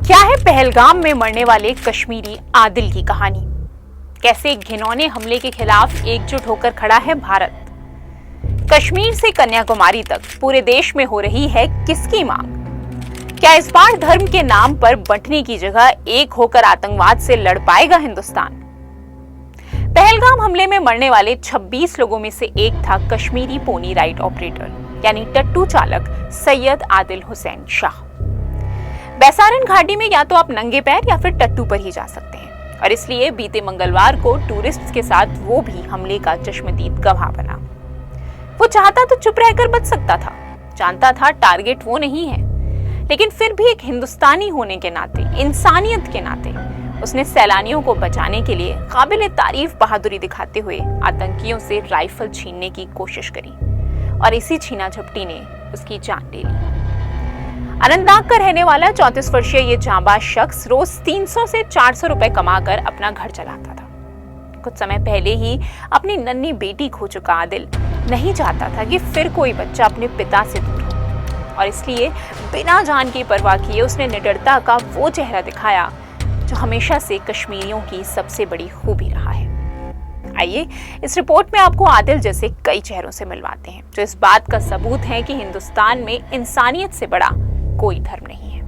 क्या है पहलगाम में मरने वाले कश्मीरी आदिल की कहानी? कैसे घिनौने हमले के खिलाफ एकजुट होकर खड़ा है भारत? कश्मीर से कन्याकुमारी तक पूरे देश में हो रही है किसकी मांग? क्या इस बार धर्म के नाम पर बंटने की जगह एक होकर आतंकवाद से लड़ पाएगा हिंदुस्तान? पहलगाम हमले में मरने वाले 26 लोगों में से एक था कश्मीरी पोनी राइड ऑपरेटर यानी टट्टू चालक सैयद आदिल हुसैन शाह। बैसारन घाटी में या तो आप नंगे पैर या फिर टट्टू पर ही जा सकते हैं और इसलिए बीते मंगलवार को टूरिस्ट्स के साथ वो भी हमले का चश्मदीद गवाह बना। वो चाहता तो चुप रहकर बच सकता था, जानता था टारगेट वो नहीं है, लेकिन फिर भी एक हिंदुस्तानी होने के नाते, इंसानियत के नाते उसने सैलानियों को बचाने के लिए काबिल तारीफ बहादुरी दिखाते हुए आतंकियों से राइफल छीनने की कोशिश करी और इसी छीना झपटी ने उसकी जान ले ली। अनंतनाग का रहने वाला 34 वर्षीय ये जांबाज शख्स रोज 300 से 400 रुपए कमाकर अपना घर चलाता था। कुछ समय पहले ही अपनी नन्ही बेटी खो चुका आदिल नहीं चाहता था कि फिर कोई बच्चा अपने पिता से दूर हो और इसलिए बिना जान की परवाह किए उसने निडरता का वो चेहरा दिखाया जो हमेशा से कश्मीरियों की सबसे बड़ी खूबी रहा है। आइए इस रिपोर्ट में आपको आदिल जैसे कई चेहरों से मिलवाते हैं जो इस बात का सबूत है कि हिंदुस्तान में इंसानियत से बड़ा कोई धर्म नहीं है।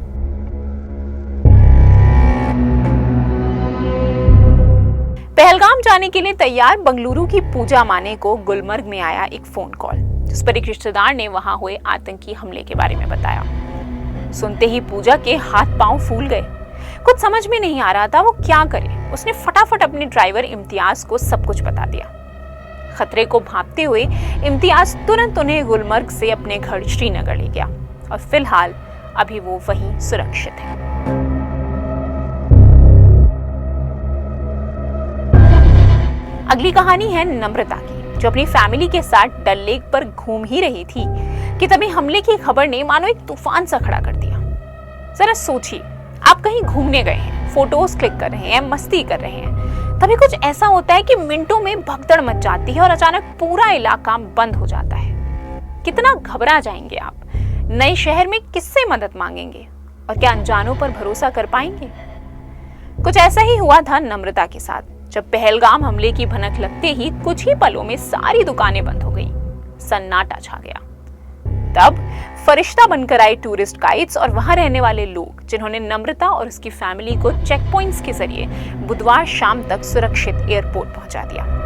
पहलगाम जाने के लिए तैयार बंगलुरु की पूजा माने को गुलमर्ग में आया एक फोन कॉल जिस पर एक रिश्तेदार ने वहां हुए आतंकी हमले के बारे में बताया। सुनते ही पूजा के हाथ पांव फूल गए। कुछ समझ में नहीं आ रहा था वो क्या करे। उसने फटाफट अपने ड्राइवर इम्तियाज को सब कुछ बता दिया। खतरे को भांपते हुए इम्तियाज तुरंत उन्हें गुलमर्ग से अपने घर श्रीनगर ले गया और फिलहाल अभी वो वहीं सुरक्षित है। अगली कहानी है नम्रता की, जो अपनी फैमिली के साथ डल लेक पर घूम ही रही थी कि तभी हमले की खबर ने मानो एक तूफान सा खड़ा कर दिया। जरा सोचिए, आप कहीं घूमने गए हैं, फोटोज क्लिक कर रहे हैं, मस्ती कर रहे हैं, तभी कुछ ऐसा होता है कि मिनटों में भगदड़ मच जाती है और अचानक पूरा इलाका बंद हो जाता है। कितना घबरा जाएंगे आप। नए शहर में किससे मदद मांगेंगे और क्या अनजानों पर भरोसा कर पाएंगे? कुछ ऐसा ही हुआ था नम्रता के साथ, जब पहलगाम हमले की भनक लगते ही कुछ ही पलों में सारी दुकानें बंद हो गईं, सन्नाटा छा गया। तब फरिश्ता बनकर आए टूरिस्ट गाइड्स और वहां रहने वाले लोग, जिन्होंने नम्रता और उसकी फैमिली को चेक पॉइंट्स के जरिए बुधवार शाम तक सुरक्षित एयरपोर्ट पहुंचा दिया।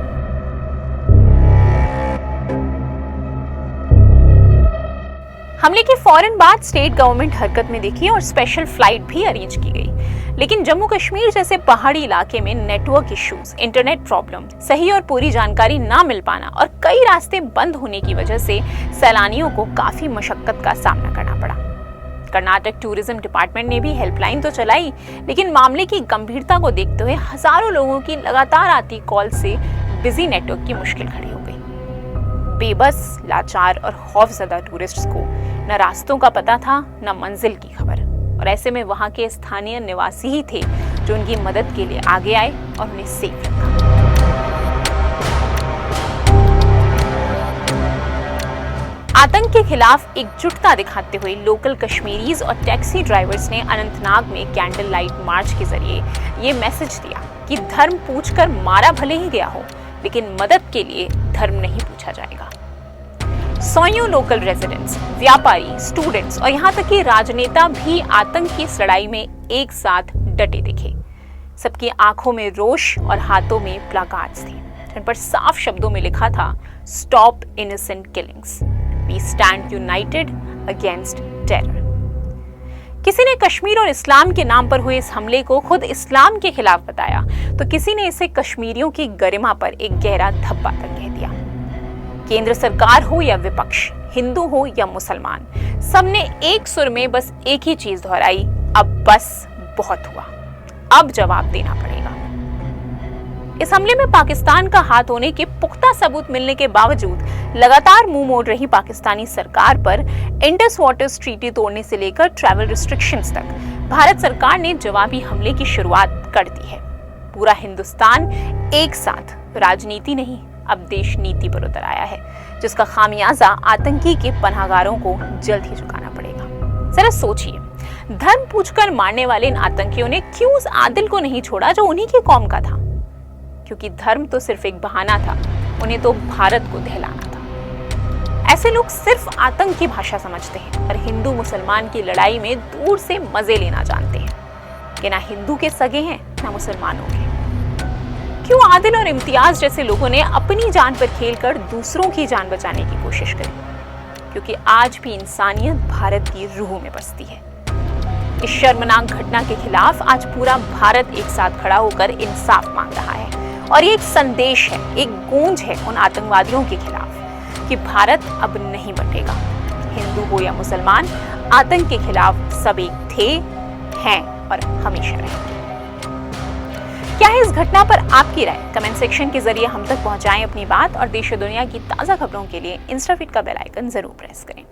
हमले के फौरन बाद स्टेट गवर्नमेंट हरकत में दिखी और स्पेशल फ्लाइट भी अरेंज की गई, लेकिन जम्मू कश्मीर जैसे पहाड़ी इलाके में नेटवर्क इश्यूज, इंटरनेट प्रॉब्लम, सही और पूरी जानकारी ना मिल पाना और कई रास्ते बंद होने की वजह से सैलानियों को काफी मशक्कत का सामना करना पड़ा। कर्नाटक टूरिज्म डिपार्टमेंट ने भी हेल्पलाइन तो चलाई, लेकिन मामले की गंभीरता को देखते हुए हजारों लोगों की लगातार आती कॉल से बिजी नेटवर्क की मुश्किल खड़ी हो गई। बेबस, लाचार और खौफजदा टूरिस्ट्स को न रास्तों का पता था, न मंजिल की खबर, और ऐसे में वहां के स्थानीय निवासी ही थे जो उनकी मदद के लिए आगे आए और उन्हें सेफ रखा। आतंक के खिलाफ एकजुटता दिखाते हुए लोकल कश्मीरीज और टैक्सी ड्राइवर्स ने अनंतनाग में कैंडल लाइट मार्च के जरिए ये मैसेज दिया कि धर्म पूछकर मारा भले ही गया हो, लेकिन मदद के लिए धर्म नहीं पूछा जाएगा। सौयों लोकल रेजिडेंट्स, व्यापारी, स्टूडेंट्स और यहाँ तक कि राजनेता भी आतंक की इस लड़ाई में एक साथ डटे दिखे। सबकी आंखों में रोष और हाथों में प्लाकार्ड्स थे जिन पर साफ शब्दों में लिखा था, stop innocent killings, we stand united against terror. किसी ने कश्मीर और इस्लाम के नाम पर हुए इस हमले को खुद इस्लाम के खिलाफ बताया, तो किसी ने इसे कश्मीरियों की गरिमा पर एक गहरा धब्बा तक कह दिया। केंद्र सरकार हो या विपक्ष, हिंदू हो या मुसलमान, सबने एक सुर में बस एक ही चीज दोहराई, अब बस बहुत हुआ, अब जवाब देना पड़ेगा। इस हमले में पाकिस्तान का हाथ होने के पुख्ता सबूत मिलने के बावजूद लगातार मुंह मोड़ रही पाकिस्तानी सरकार पर इंडस वाटर्स ट्रीटी तोड़ने से लेकर ट्रैवल रिस्ट्रिक्शंस तक भारत सरकार ने जवाबी हमले की शुरुआत कर दी है। पूरा हिंदुस्तान एक साथ राजनीति नहीं, अब देश नीति पर उतर आया है, जिसका खामियाजा आतंकी के पनाहगारों को जल्द ही चुकाना पड़ेगा। जरा सोचिए, धर्म पूछकर मारने वाले इन आतंकियों ने क्यों उस आदिल को नहीं छोड़ा जो उन्हीं की कौम का था? क्योंकि धर्म तो सिर्फ एक बहाना था, उन्हें तो भारत को दहलाना था। ऐसे लोग सिर्फ आतंक की भाषा समझते हैं और हिंदू मुसलमान की लड़ाई में दूर से मजे लेना जानते हैं कि ना हिंदू के सगे हैं ना मुसलमानों के। क्यों आदिल और इम्तियाज जैसे लोगों ने अपनी जान पर खेलकर दूसरों की जान बचाने की कोशिश करी? क्योंकि आज भी इंसानियत भारत की रूह में बसती है। इस शर्मनाक घटना के खिलाफ आज पूरा भारत एक साथ खड़ा होकर इंसाफ मांग रहा है और ये एक संदेश है, एक गूंज है उन आतंकवादियों के खिलाफ कि भारत अब नहीं बटेगा। हिंदू हो या मुसलमान, आतंक के खिलाफ सब एक थे, हैं और हमेशा रहेंगे। क्या है इस घटना पर आपकी राय? कमेंट सेक्शन के जरिए हम तक पहुंचाएं अपनी बात और देश और दुनिया की ताजा खबरों के लिए इंस्टाफीड का बेल आइकन जरूर प्रेस करें।